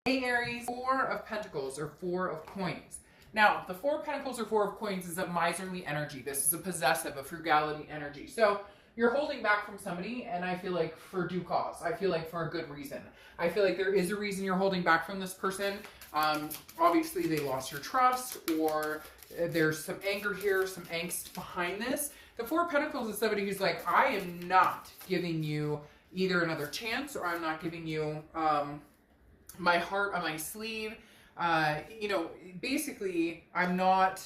Hey Aries, Four of Pentacles or Four of Coins. Now, the Four of Pentacles or Four of Coins is a miserly energy. This is a possessive, a frugality energy. So you're holding back from somebody, and I feel like for due cause. I feel like for a good reason. I feel like there is a reason you're holding back from this person. Obviously, they lost your trust, or there's some anger here, some angst behind this. The Four of Pentacles is somebody who's like, I am not giving you either another chance, or I'm not giving you my heart on my sleeve. You know, basically, I'm not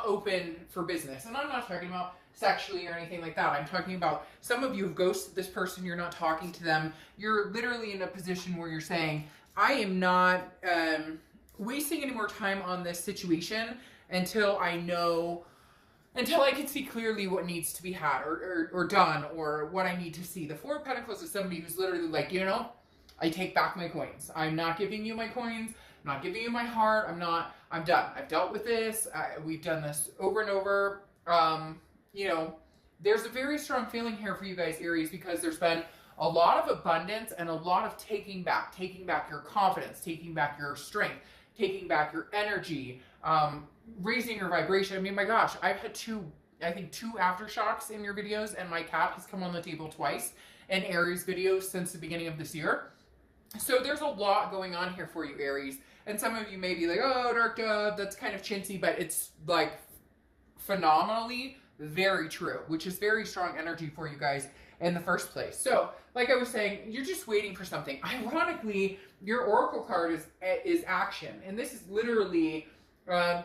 open for business. And I'm not talking about sexually or anything like that. I'm talking about some of you have ghosted this person. You're not talking to them. You're literally in a position where you're saying, I am not wasting any more time on this situation until I can see clearly what needs to be had or done, or what I need to see. The Four of Pentacles is somebody who's literally like, you know, I take back my coins. I'm not giving you my coins. I'm not giving you my heart. I'm done. I've dealt with this. We've done this over and over. You know, there's a very strong feeling here for you guys, Aries, because there's been a lot of abundance and a lot of taking back your confidence, taking back your strength, taking back your energy, raising your vibration. I mean, my gosh, I've had two aftershocks in your videos, and my cat has come on the table twice in Aries videos since the beginning of this year. So there's a lot going on here for you, Aries. And some of you may be like, oh, dark dove, that's kind of chintzy, but it's like phenomenally very true, which is very strong energy for you guys in the first place. So, like I was saying, you're just waiting for something. Ironically, your oracle card is action, and this is literally,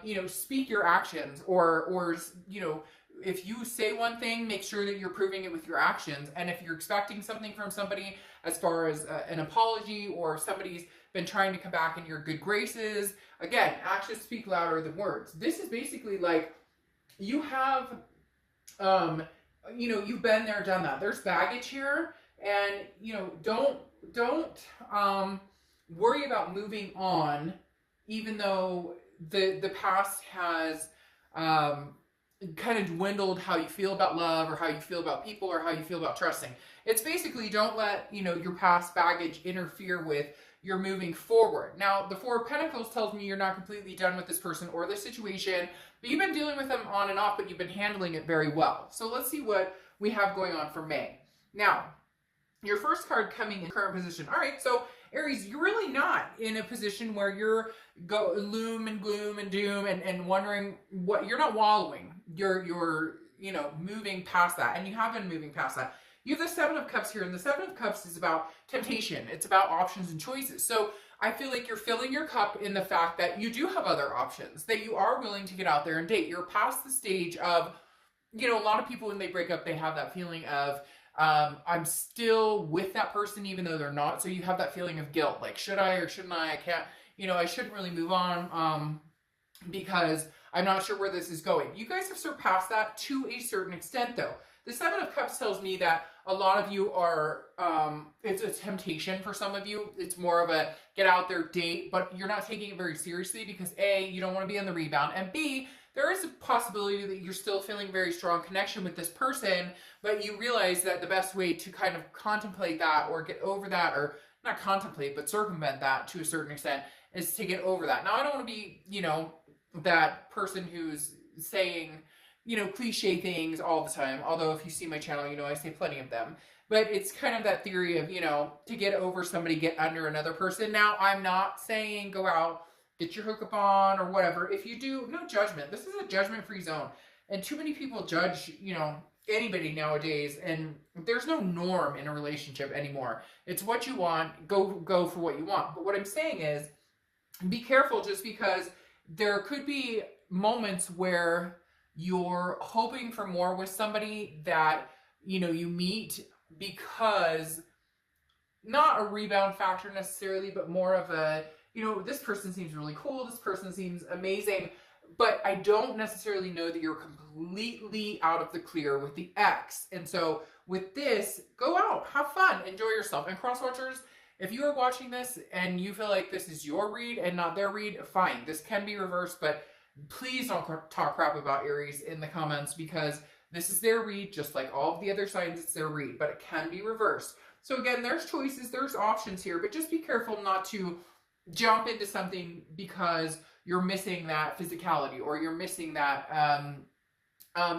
you know, speak your actions, or you know, if you say one thing, make sure that you're proving it with your actions. And if you're expecting something from somebody, as far as an apology, or somebody's been trying to come back in your good graces, again, actions speak louder than words. This is basically like you have, you know, you've been there, done that. There's baggage here, and you know, don't worry about moving on, even though the past has kind of dwindled how you feel about love, or how you feel about people, or how you feel about trusting. It's basically, don't let, you know, your past baggage interfere with your moving forward. Now, the Four of Pentacles tells me you're not completely done with this person or this situation, but you've been dealing with them on and off, but you've been handling it very well. So let's see what we have going on for May. Now, your first card coming in current position. All right, so Aries, you're really not in a position where you're loom and gloom and doom and wondering what, you're not wallowing. You're, you know, moving past that, and you have been moving past that. You have the Seven of Cups here, and the Seven of Cups is about temptation. It's about options and choices. So I feel like you're filling your cup in the fact that you do have other options, that you are willing to get out there and date. You're past the stage of, you know, a lot of people when they break up, they have that feeling of, I'm still with that person even though they're not. So you have that feeling of guilt, like, should I or shouldn't I? I can't, you know, I shouldn't really move on because I'm not sure where this is going. You guys have surpassed that to a certain extent though. The Seven of Cups tells me that a lot of you are, it's a temptation for some of you. It's more of a get out there, date, but you're not taking it very seriously because A, you don't want to be on the rebound, and B, there is a possibility that you're still feeling very strong connection with this person, but you realize that the best way to kind of contemplate that or get over that, or not contemplate, but circumvent that to a certain extent, is to get over that. Now, I don't want to be, you know, that person who's saying, you know, cliche things all the time. Although if you see my channel, you know, I say plenty of them. But it's kind of that theory of, you know, to get over somebody, get under another person. Now, I'm not saying go out, get your hookup on or whatever. If you do, no judgment. This is a judgment-free zone. And too many people judge, you know, anybody nowadays. And there's no norm in a relationship anymore. It's what you want. Go for what you want. But what I'm saying is, be careful, just because there could be moments where you're hoping for more with somebody that, you know, you meet because not a rebound factor necessarily, but more of a, you know, this person seems really cool, this person seems amazing, but I don't necessarily know that you're completely out of the clear with the ex. And so with this, go out, have fun, enjoy yourself. And cross watchers, if you are watching this and you feel like this is your read and not their read, fine, this can be reversed, but please don't talk crap about Aries in the comments, because this is their read, just like all of the other signs, it's their read, but it can be reversed. So again, there's choices, there's options here, but just be careful not to jump into something because you're missing that physicality or you're missing that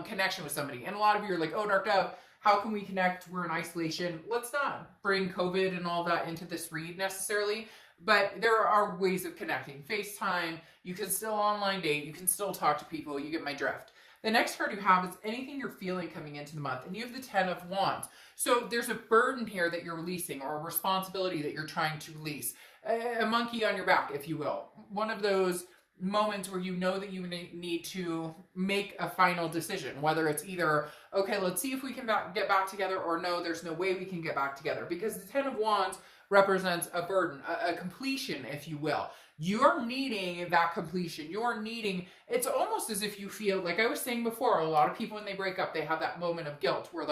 connection with somebody. And a lot of you are like, oh, Dark Dove, how can we connect? We're in isolation. Let's not bring COVID and all that into this read necessarily, but there are ways of connecting. FaceTime, you can still online date, you can still talk to people, you get my drift. The next card you have is anything you're feeling coming into the month, and you have the 10 of Wands. So there's a burden here that you're releasing, or a responsibility that you're trying to release. A monkey on your back, if you will. One of those moments where you know that you need to make a final decision, whether it's either, okay, let's see if we can get back together, or no, there's no way we can get back together, because the 10 of Wands represents a burden, a completion, if you will. You're needing that completion. You're needing, it's almost as if you feel, like I was saying before, a lot of people when they break up, they have that moment of guilt where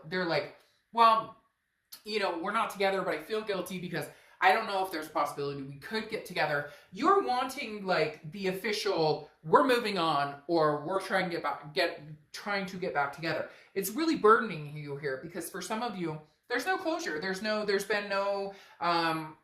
they're like, well, you know, we're not together, but I feel guilty because I don't know if there's a possibility we could get together. You're wanting like the official, we're moving on, or we're trying to get back together. It's really burdening you here because for some of you, there's no closure. There's been no,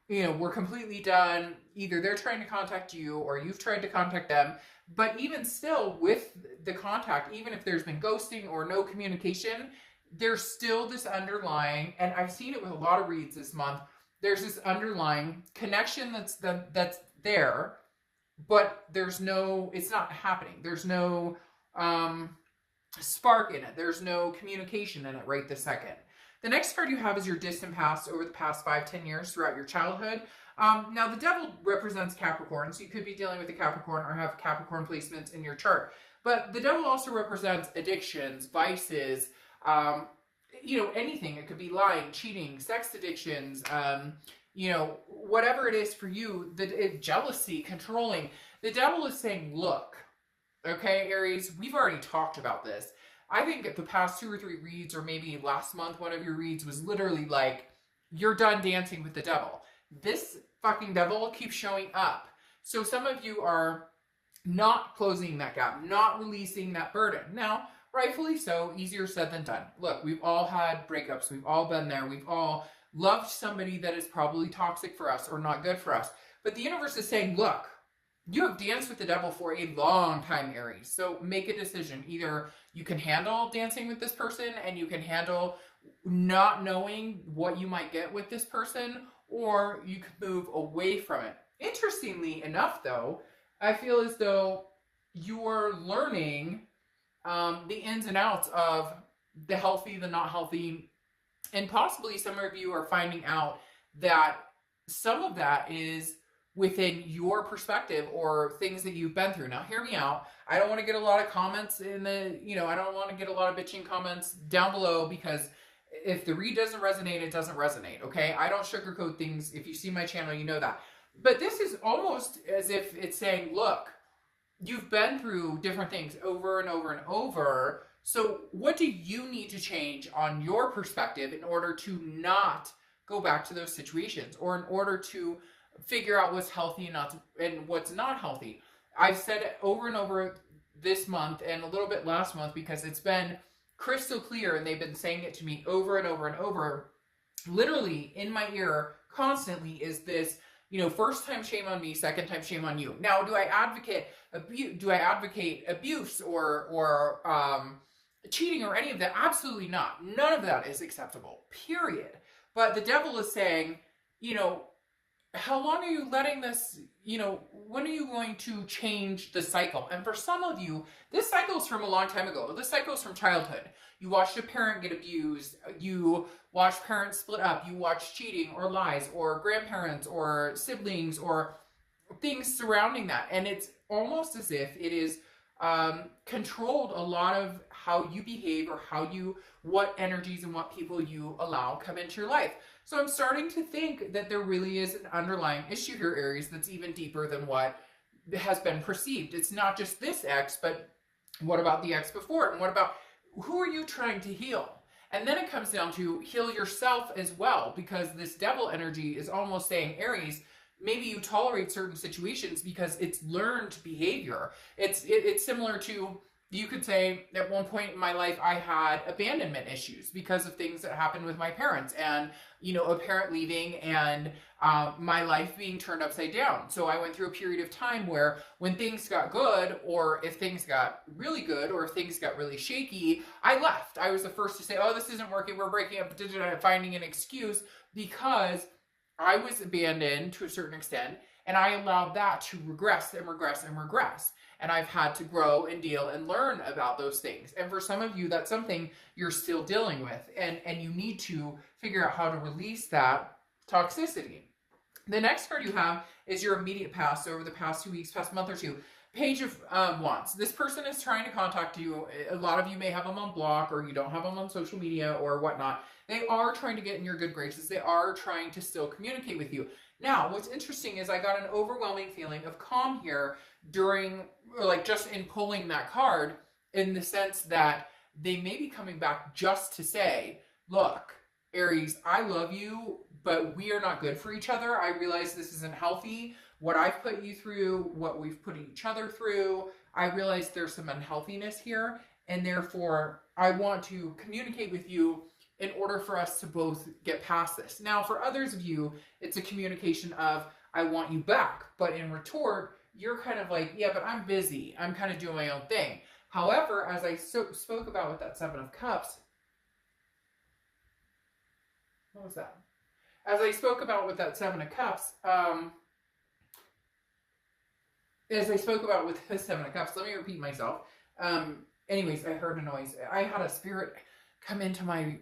you know, we're completely done. Either they're trying to contact you or you've tried to contact them. But even still with the contact, even if there's been ghosting or no communication, there's still this underlying, and I've seen it with a lot of reads this month, there's this underlying connection that's there, but there's no, it's not happening. There's no spark in it. There's no communication in it right this second. The next card you have is your distant past over the past 5-10 years throughout your childhood. Now, the devil represents Capricorn, so you could be dealing with a Capricorn or have Capricorn placements in your chart. But the devil also represents addictions, vices, you know, anything. It could be lying, cheating, sex addictions, you know, whatever it is for you, jealousy, controlling. The devil is saying, look, okay, Aries, we've already talked about this. I think the past 2 or 3 reads, or maybe last month, one of your reads was literally like, you're done dancing with the devil. This fucking devil keeps showing up. So some of you are not closing that gap, not releasing that burden. Now, rightfully so, easier said than done. Look, we've all had breakups. We've all been there. We've all loved somebody that is probably toxic for us or not good for us. But the universe is saying, look, you have danced with the devil for a long time, Aries. So make a decision. Either you can handle dancing with this person and you can handle not knowing what you might get with this person, or you could move away from it. Interestingly enough, though, I feel as though you're learning the ins and outs of the healthy, the not healthy, and possibly some of you are finding out that some of that is within your perspective or things that you've been through. Now, hear me out. I don't want to get a lot of comments in the, you know, I don't want to get a lot of bitching comments down below, because if the read doesn't resonate, it doesn't resonate, okay? I don't sugarcoat things. If you see my channel, you know that. But this is almost as if it's saying, look, you've been through different things over and over and over. So what do you need to change on your perspective in order to not go back to those situations, or in order to figure out what's healthy and what's not healthy? I've said it over and over this month and a little bit last month, because it's been crystal clear, and they've been saying it to me over and over and over, literally in my ear constantly, is this, you know, first time shame on me, second time shame on you. Now, do I advocate abuse or cheating or any of that? Absolutely not. None of that is acceptable, period. But the devil is saying, you know, how long are you letting this, you know, when are you going to change the cycle? And for some of you, this cycle is from a long time ago. This cycle is from childhood. You watched a parent get abused. You watched parents split up. You watched cheating or lies or grandparents or siblings or things surrounding that. And it's almost as if it is controlled a lot of how you behave, or what energies and what people you allow come into your life. So I'm starting to think that there really is an underlying issue here, Aries, that's even deeper than what has been perceived. It's not just this ex, but what about the ex before it? And what about, who are you trying to heal? And then it comes down to heal yourself as well, because this devil energy is almost saying, Aries, maybe you tolerate certain situations because it's learned behavior. It's similar to You could say at one point in my life, I had abandonment issues because of things that happened with my parents and, you know, a parent leaving and my life being turned upside down. So I went through a period of time where when things got good, or if things got really good, or if things got really shaky, I left. I was the first to say, oh, this isn't working, we're breaking up, finding an excuse, because I was abandoned to a certain extent, and I allowed that to regress and regress and regress. And I've had to grow and deal and learn about those things. And for some of you, that's something you're still dealing with. And you need to figure out how to release that toxicity. The next card you have is your immediate past, over the past 2 weeks, past month or two. Page of Wands. This person is trying to contact you. A lot of you may have them on block, or you don't have them on social media or whatnot. They are trying to get in your good graces. They are trying to still communicate with you. Now, what's interesting is I got an overwhelming feeling of calm here during, like, just in pulling that card, in the sense that they may be coming back just to say, look, Aries, I love you, but we are not good for each other. I realize this isn't healthy. What I've put you through, what we've put each other through, I realize there's some unhealthiness here, and therefore I want to communicate with you in order for us to both get past this. Now, for others of you, it's a communication of, I want you back. But in retort, you're kind of like, yeah, but I'm busy. I'm kind of doing my own thing. However, as I spoke about with that Seven of Cups, what was that? As I spoke about with that Seven of Cups, let me repeat myself. Anyways, I heard a noise. I had a spirit come into my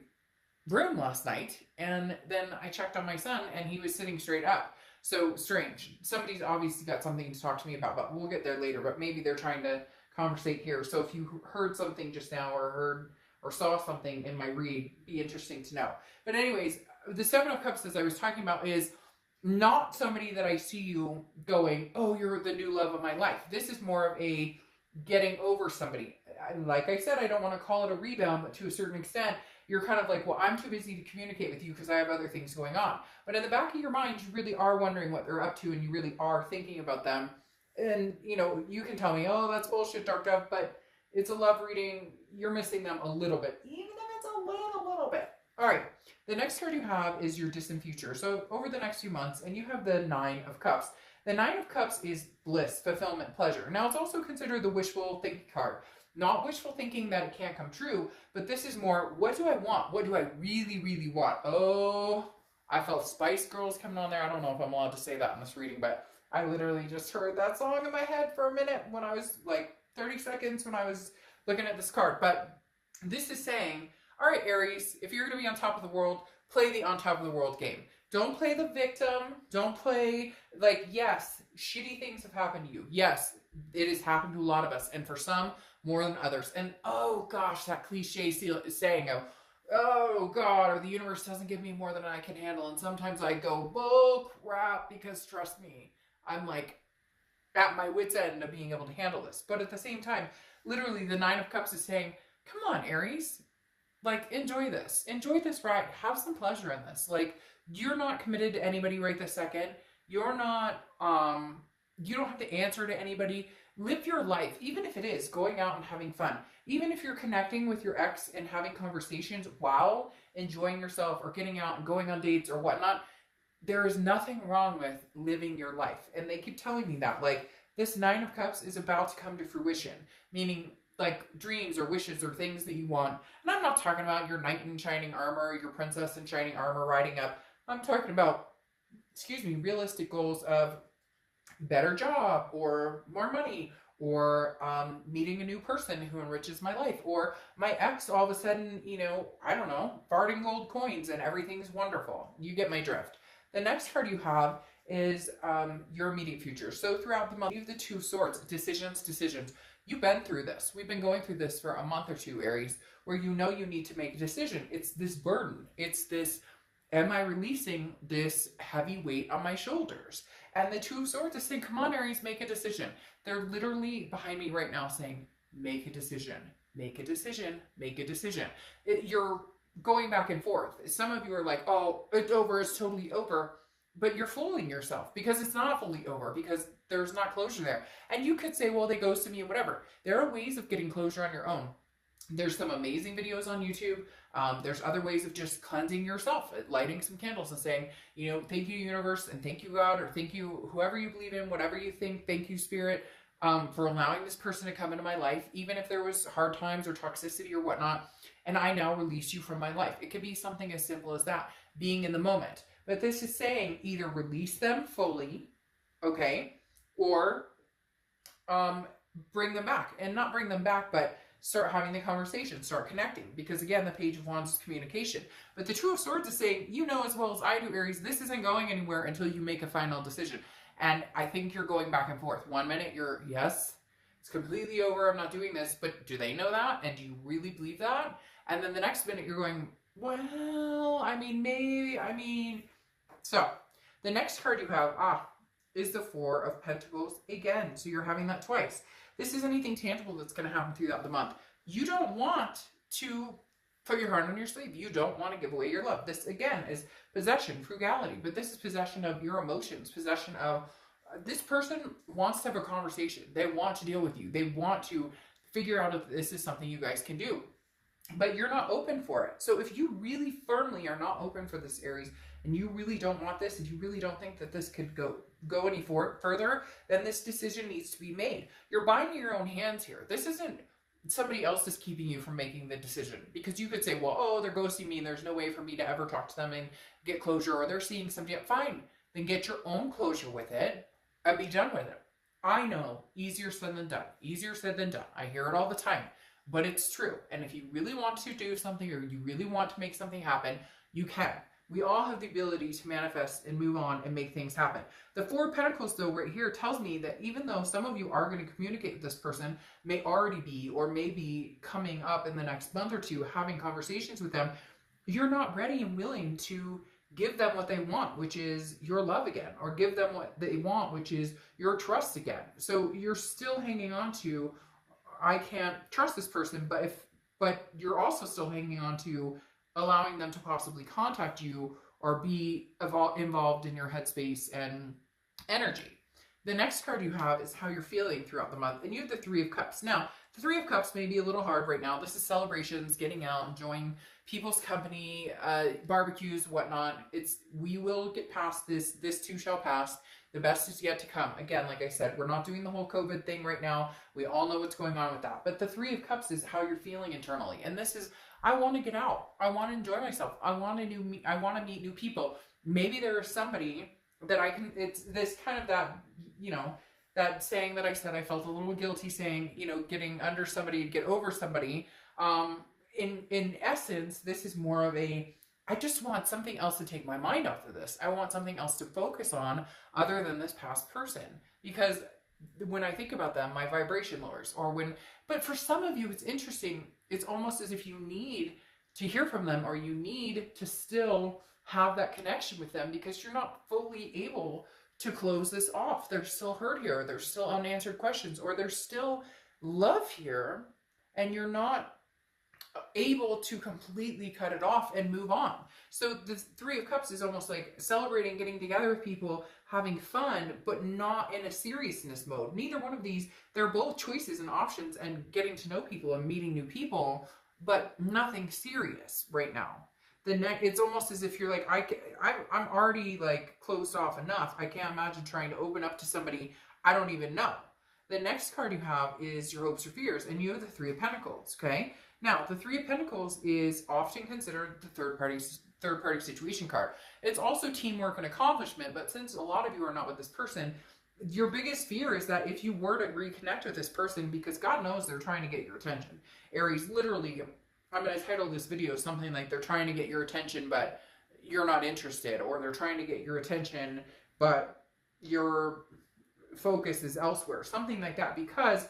room last night, and then I checked on my son, and he was sitting straight up. So strange. Somebody's obviously got something to talk to me about, but we'll get there later. But maybe they're trying to conversate here. So if you heard something just now, or heard or saw something in my read, be interesting to know. But anyways, the Seven of Cups, as I was talking about, is not somebody that I see you going, oh, you're the new love of my life. This is more of a getting over somebody. Like I said, I don't want to call it a rebound, but to a certain extent, you're kind of like, well, I'm too busy to communicate with you because I have other things going on. But in the back of your mind, you really are wondering what they're up to, and you really are thinking about them. And, you know, you can tell me, oh, that's bullshit, Dark Dove, but it's a love reading. You're missing them a little bit, even if it's a little bit. All right, the next card you have is your distant future. So over the next few months, and you have the Nine of Cups. The Nine of Cups is bliss, fulfillment, pleasure. Now, it's also considered the wishful thinking card. Not wishful thinking that it can't come true, but this is more, what do I want? What do I really, really want? Oh, I felt Spice Girls coming on there. I don't know if I'm allowed to say that in this reading, but I literally just heard that song in my head for a minute when I was, like, 30 seconds when I was looking at this card. But this is saying, all right, Aries, if you're going to be on top of the world, play the on top of the world game. Don't play the victim. Don't play, like, yes, shitty things have happened to you. Yes, it has happened to a lot of us, and for some, more than others. And, oh, gosh, that cliche saying of, oh, God, or the universe doesn't give me more than I can handle. And sometimes I go, bull crap, because trust me, I'm, like, at my wit's end of being able to handle this. But at the same time, literally, the Nine of Cups is saying, come on, Aries. Like, enjoy this. Enjoy this ride. Have some pleasure in this. Like, you're not committed to anybody right this second. You're not, you don't have to answer to anybody. Live your life, even if it is going out and having fun. Even if you're connecting with your ex and having conversations while enjoying yourself or getting out and going on dates or whatnot, there is nothing wrong with living your life. And they keep telling me that. Like, this Nine of Cups is about to come to fruition. Meaning, like, dreams or wishes or things that you want. And I'm not talking about your knight in shining armor, your princess in shining armor riding up. I'm talking about, realistic goals of better job or more money or meeting a new person who enriches my life, or my ex all of a sudden, you know, I don't know, farting gold coins and everything's wonderful. You get my drift. The next card you have is your immediate future. So throughout the month, you have the Two of Swords, decisions. You've been through this. We've been going through this for a month or two, Aries, where you know you need to make a decision. It's this burden. It's this, am I releasing this heavy weight on my shoulders? And the Two of Swords is saying, come on, Aries, make a decision. They're literally behind me right now saying, make a decision, make a decision, make a decision. You're going back and forth. Some of you are like, oh, it's over, it's totally over. but you're fooling yourself because it's not fully over, because there's not closure there. And you could say, well, they ghosted me or whatever. There are ways of getting closure on your own. There's some amazing videos on YouTube. There's other ways of just cleansing yourself, lighting some candles and saying, you know, thank you, universe, and thank you, God, or thank you, whoever you believe in, whatever you think, thank you, spirit, for allowing this person to come into my life, even if there was hard times or toxicity or whatnot, and I now release you from my life. It could be something as simple as that, being in the moment. But this is saying either release them fully, okay, or bring them back. And not bring them back, but start having the conversation, start connecting. Because again, the Page of Wands is communication. But the Two of Swords is saying, you know as well as I do, Aries, this isn't going anywhere until you make a final decision. And I think you're going back and forth. 1 minute you're, yes, it's completely over, I'm not doing this. But do they know that? And do you really believe that? And then the next minute you're going, well, I mean, maybe, I mean. So the next card you have, is the Four of Pentacles again. So you're having that twice. This is anything tangible that's going to happen throughout the month. You don't want to put your heart on your sleeve. You don't want to give away your love. This, again, is possession, frugality. But this is possession of your emotions, possession of this person wants to have a conversation. They want to deal with you. They want to figure out if this is something you guys can do. But you're not open for it. So if you really firmly are not open for this, Aries, and you really don't want this, and you really don't think that this could go any further, then this decision needs to be made. You're binding your own hands here. This isn't somebody else is keeping you from making the decision. Because you could say, well, oh, they're ghosting me and there's no way for me to ever talk to them and get closure, or they're seeing somebody else. Fine. Then get your own closure with it and be done with it. I know, easier said than done. Easier said than done. I hear it all the time. But it's true. And if you really want to do something, or you really want to make something happen, you can. We all have the ability to manifest and move on and make things happen. The Four of Pentacles, though, right here tells me that even though some of you are going to communicate with this person, may already be, or may be coming up in the next month or two, having conversations with them, you're not ready and willing to give them what they want, which is your love again, or give them what they want, which is your trust again. So you're still hanging on to, I can't trust this person, but you're also still hanging on to allowing them to possibly contact you or be involved in your headspace and energy. The next card you have is how you're feeling throughout the month, and you have the Three of Cups. Now, the Three of Cups may be a little hard right now. This is celebrations, getting out, enjoying people's company, barbecues, whatnot. We will get past this. This too shall pass. The best is yet to come. Again, like I said, we're not doing the whole COVID thing right now. We all know what's going on with that. But the Three of Cups is how you're feeling internally. And this is, I want to get out. I want to enjoy myself. I want to meet new people. Maybe there is somebody that I can, it's this kind of that, you know, that saying that I said, I felt a little guilty saying, you know, getting under somebody to get over somebody. In essence, this is more of a, I just want something else to take my mind off of this. I want something else to focus on other than this past person. Because when I think about them, my vibration lowers. But for some of you, it's interesting. It's almost as if you need to hear from them, or you need to still have that connection with them, because you're not fully able to close this off. There's still hurt here. There's still unanswered questions, or there's still love here, and you're not able to completely cut it off and move on. So the Three of Cups is almost like celebrating, getting together with people, having fun, but not in a seriousness mode. Neither one of these, they're both choices and options, and getting to know people and meeting new people, but nothing serious right now. It's almost as if you're like, I'm already like closed off enough. I can't imagine trying to open up to somebody I don't even know. The next card you have is your hopes or fears, and you have the Three of Pentacles, okay? Now, the Three of Pentacles is often considered the third party situation card. It's also teamwork and accomplishment, but since a lot of you are not with this person, your biggest fear is that if you were to reconnect with this person, because God knows they're trying to get your attention. Aries, literally, I'm going to title this video something like they're trying to get your attention, but you're not interested, or they're trying to get your attention, but your focus is elsewhere, something like that, because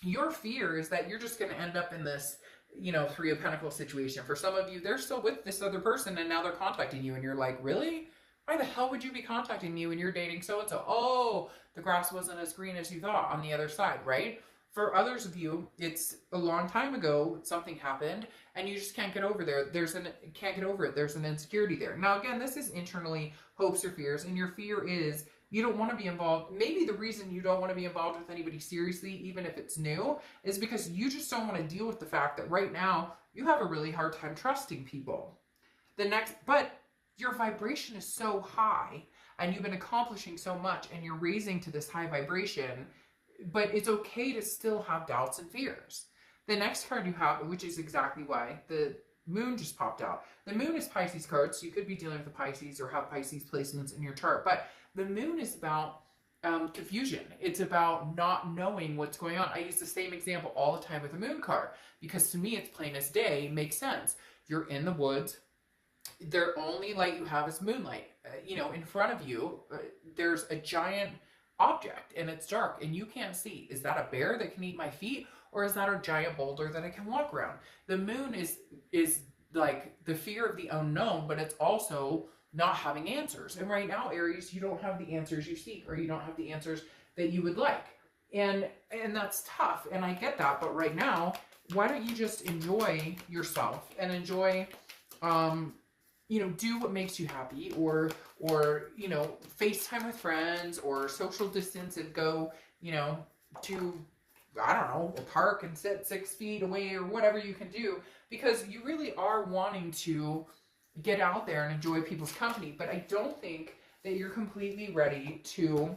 your fear is that you're just going to end up in this, you know, Three of Pentacles situation. For some of you, they're still with this other person and now they're contacting you, and you're like, really? Why the hell would you be contacting me when you're dating so-and-so? Oh, the grass wasn't as green as you thought on the other side, right? For others of you, it's a long time ago, something happened, and you just can't get over there. Can't get over it. There's an insecurity there. Now, again, this is internally hopes or fears. And your fear is you don't want to be involved. Maybe the reason you don't want to be involved with anybody seriously, even if it's new, is because you just don't want to deal with the fact that right now you have a really hard time trusting people. But your vibration is so high and you've been accomplishing so much and you're raising to this high vibration, but it's okay to still have doubts and fears. The next card you have, which is exactly why the Moon just popped out. The Moon is Pisces card, so you could be dealing with a Pisces or have Pisces placements in your chart, but the Moon is about confusion. It's about not knowing what's going on. I use the same example all the time with the Moon card because to me it's plain as day, makes sense. You're in the woods. The only light you have is moonlight. In front of you, there's a giant object and it's dark and you can't see. Is that a bear that can eat my feet? Or is that a giant boulder that I can walk around? The Moon is like the fear of the unknown, but it's also not having answers. And right now, Aries, you don't have the answers you seek, or you don't have the answers that you would like. And that's tough, and I get that. But right now, why don't you just enjoy yourself and enjoy, do what makes you happy, or FaceTime with friends, or social distance and go, to, I don't know, a park and sit 6 feet away or whatever you can do, because you really are wanting to get out there and enjoy people's company. But I don't think that you're completely ready to,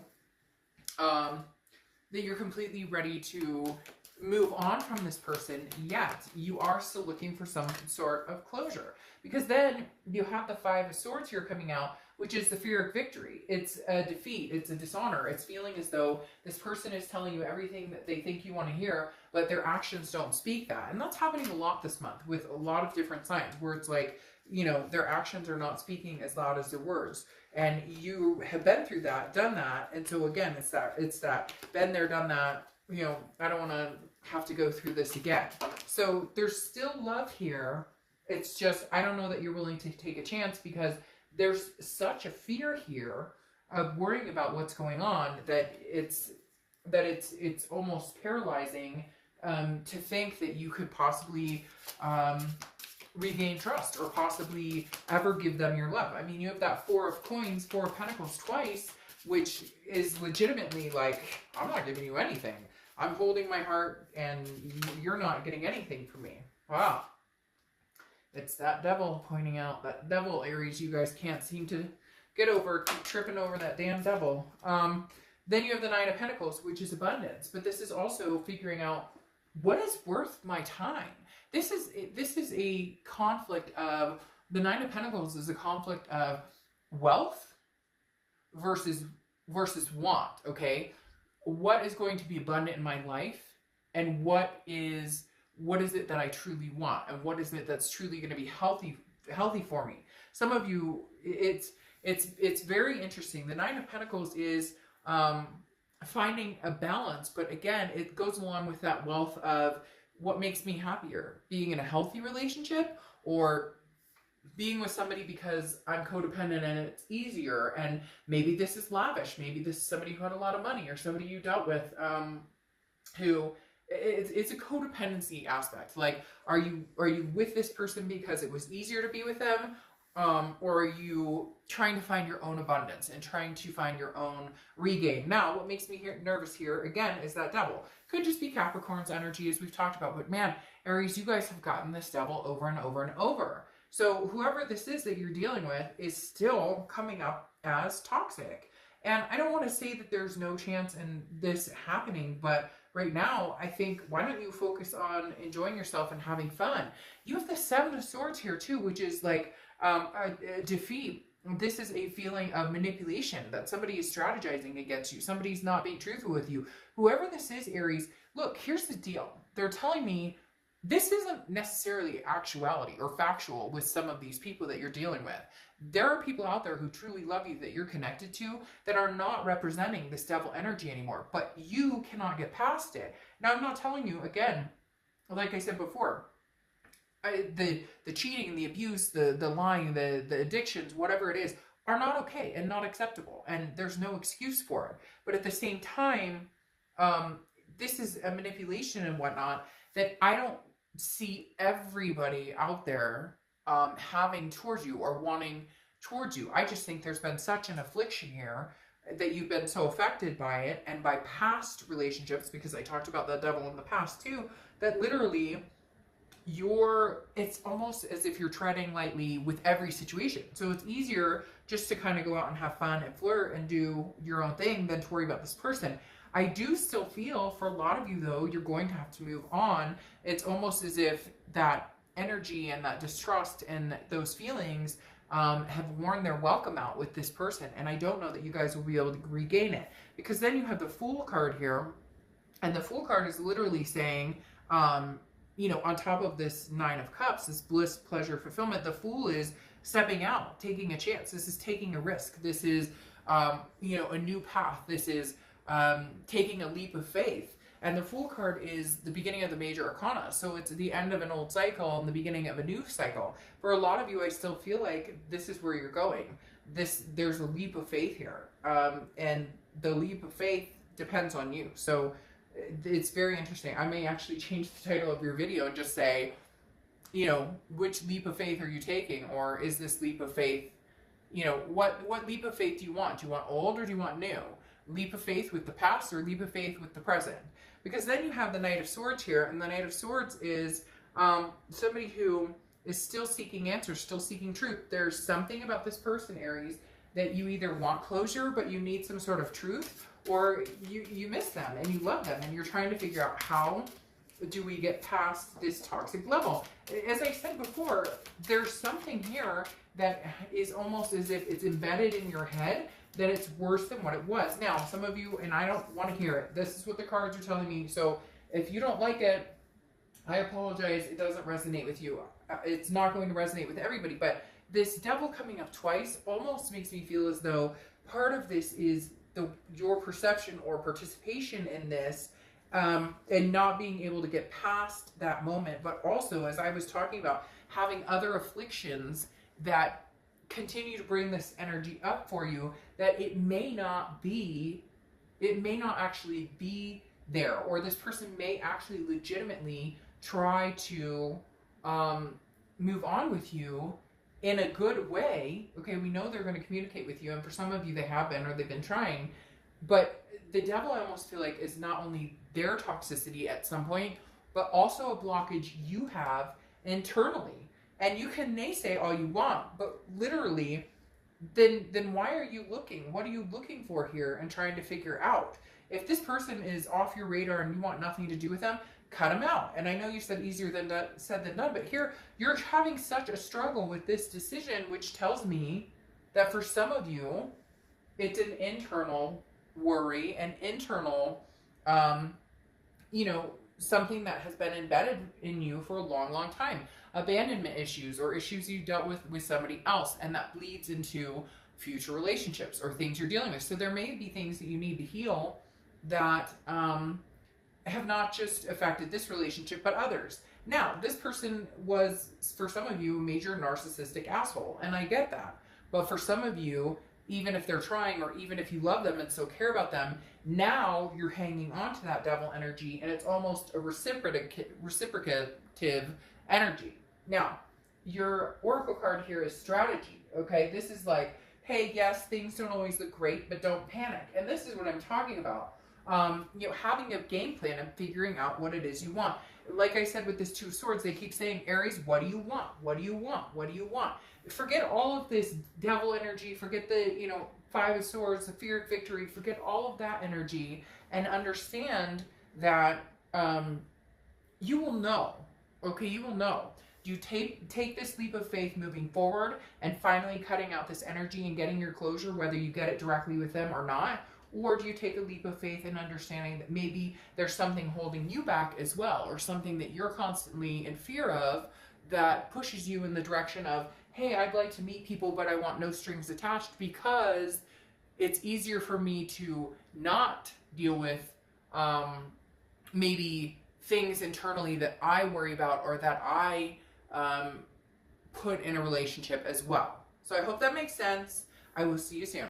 move on from this person yet. You are still looking for some sort of closure, because then you have the Five of Swords here coming out, which is the fear of victory. It's a defeat. It's a dishonor. It's feeling as though this person is telling you everything that they think you want to hear, but their actions don't speak that. And that's happening a lot this month with a lot of different signs where it's like, their actions are not speaking as loud as their words. And you have been through that, done that. And so again, it's that been there, done that. I don't want to have to go through this again. So there's still love here. It's just, I don't know that you're willing to take a chance, because there's such a fear here of worrying about what's going on that it's almost paralyzing to think that you could possibly regain trust or possibly ever give them your love. I mean, you have that Four of Pentacles twice, which is legitimately like, I'm not giving you anything. I'm holding my heart and you're not getting anything from me. Wow. It's that devil pointing out. That devil, Aries, you guys can't seem to get over. Keep tripping over that damn devil. Then you have the Nine of Pentacles, which is abundance. But this is also figuring out what is worth my time. This is a conflict of, the Nine of Pentacles is a conflict of wealth versus want, okay? What is going to be abundant in my life, and what is it that I truly want, and what is it that's truly going to be healthy for me? Some of you, it's very interesting. The Nine of Pentacles is finding a balance, but again, it goes along with that wealth of what makes me happier, being in a healthy relationship, or being with somebody because I'm codependent and it's easier. And maybe this is lavish. Maybe this is somebody who had a lot of money, or somebody you dealt with who it's a codependency aspect. Like, are you with this person because it was easier to be with them? Or are you trying to find your own abundance and trying to find your own regain? Now, what makes me nervous here, again, is that devil. Could just be Capricorn's energy, as we've talked about. But man, Aries, you guys have gotten this devil over and over and over. So whoever this is that you're dealing with is still coming up as toxic. And I don't want to say that there's no chance in this happening, but right now, I think, why don't you focus on enjoying yourself and having fun? You have the Seven of Swords here too, which is like a defeat. This is a feeling of manipulation, that somebody is strategizing against you. Somebody's not being truthful with you. Whoever this is, Aries, look, here's the deal. They're telling me this isn't necessarily actuality or factual with some of these people that you're dealing with. There are people out there who truly love you, that you're connected to, that are not representing this devil energy anymore, but you cannot get past it. Now, I'm not telling you, again, like I said before, the cheating, the abuse, the lying, the addictions, whatever it is, are not okay and not acceptable, and there's no excuse for it. But at the same time, this is a manipulation and whatnot that I don't see everybody out there having towards you, or wanting towards you. I just think there's been such an affliction here that you've been so affected by it and by past relationships, because I talked about the devil in the past too, that literally it's almost as if you're treading lightly with every situation. So it's easier just to kind of go out and have fun and flirt and do your own thing than to worry about this person. I do still feel for a lot of you though, you're going to have to move on. It's almost as if that energy and that distrust and those feelings have worn their welcome out with this person. And I don't know that you guys will be able to regain it, because then you have the Fool card here, and the Fool card is literally saying, you know, on top of this Nine of Cups, this bliss, pleasure, fulfillment, the Fool is stepping out, taking a chance. This is taking a risk. This is, you know, a new path. This is taking a leap of faith. And the Fool card is the beginning of the major arcana. So it's the end of an old cycle and the beginning of a new cycle. For a lot of you, I still feel like this is where you're going. There's a leap of faith here. And the leap of faith depends on you. So it's very interesting. I may actually change the title of your video and just say, you know, which leap of faith are you taking? Or is this leap of faith, you know, what leap of faith do you want? Do you want old or do you want new? Leap of faith with the past or leap of faith with the present? Because then you have the Knight of Swords here, and the Knight of Swords is somebody who is still seeking answers, still seeking truth. There's something about this person, Aries, that you either want closure, but you need some sort of truth, or you miss them and you love them and you're trying to figure out how do we get past this toxic level. As I said before, there's something here that is almost as if it's embedded in your head that it's worse than what it was. Now, some of you, and I don't want to hear it, this is what the cards are telling me. So if you don't like it, I apologize. It doesn't resonate with you. It's not going to resonate with everybody, but this devil coming up twice almost makes me feel as though part of this is your perception or participation in this, and not being able to get past that moment, but also, as I was talking about, having other afflictions that continue to bring this energy up for you, that it may not actually be there, or this person may actually legitimately try to move on with you in a good way. Okay, we know they're going to communicate with you, and for some of you they have been, or they've been trying, but the devil, I almost feel like, is not only their toxicity at some point, but also a blockage you have internally. And you can naysay all you want, but literally, then why are you looking? What are you looking for here and trying to figure out? If this person is off your radar and you want nothing to do with them, cut them out. And I know you said easier than said than done, but here you're having such a struggle with this decision, which tells me that for some of you, it's an internal worry, an internal, you know, something that has been embedded in you for a long, long time. Abandonment issues, or issues you dealt with somebody else, and that bleeds into future relationships or things you're dealing with. So there may be things that you need to heal that have not just affected this relationship, but others. Now, this person was, for some of you, a major narcissistic asshole, and I get that. But for some of you, even if they're trying, or even if you love them and so care about them, now you're hanging on to that devil energy, and it's almost a reciprocative energy. Now, your oracle card here is strategy, okay? This is like, hey, yes, things don't always look great, but don't panic. And this is what I'm talking about. You know, having a game plan and figuring out what it is you want. Like I said with this Two of Swords, they keep saying, Aries, what do you want? What do you want? What do you want? Forget all of this devil energy. Forget the, you know, Five of Swords, the fear of victory. Forget all of that energy and understand that you will know. Okay, you will know. Do you take this leap of faith moving forward and finally cutting out this energy and getting your closure, whether you get it directly with them or not? Or do you take a leap of faith and understanding that maybe there's something holding you back as well, or something that you're constantly in fear of that pushes you in the direction of, hey, I'd like to meet people, but I want no strings attached, because it's easier for me to not deal with maybe things internally that I worry about, or that I put in a relationship as well. So I hope that makes sense. I will see you soon.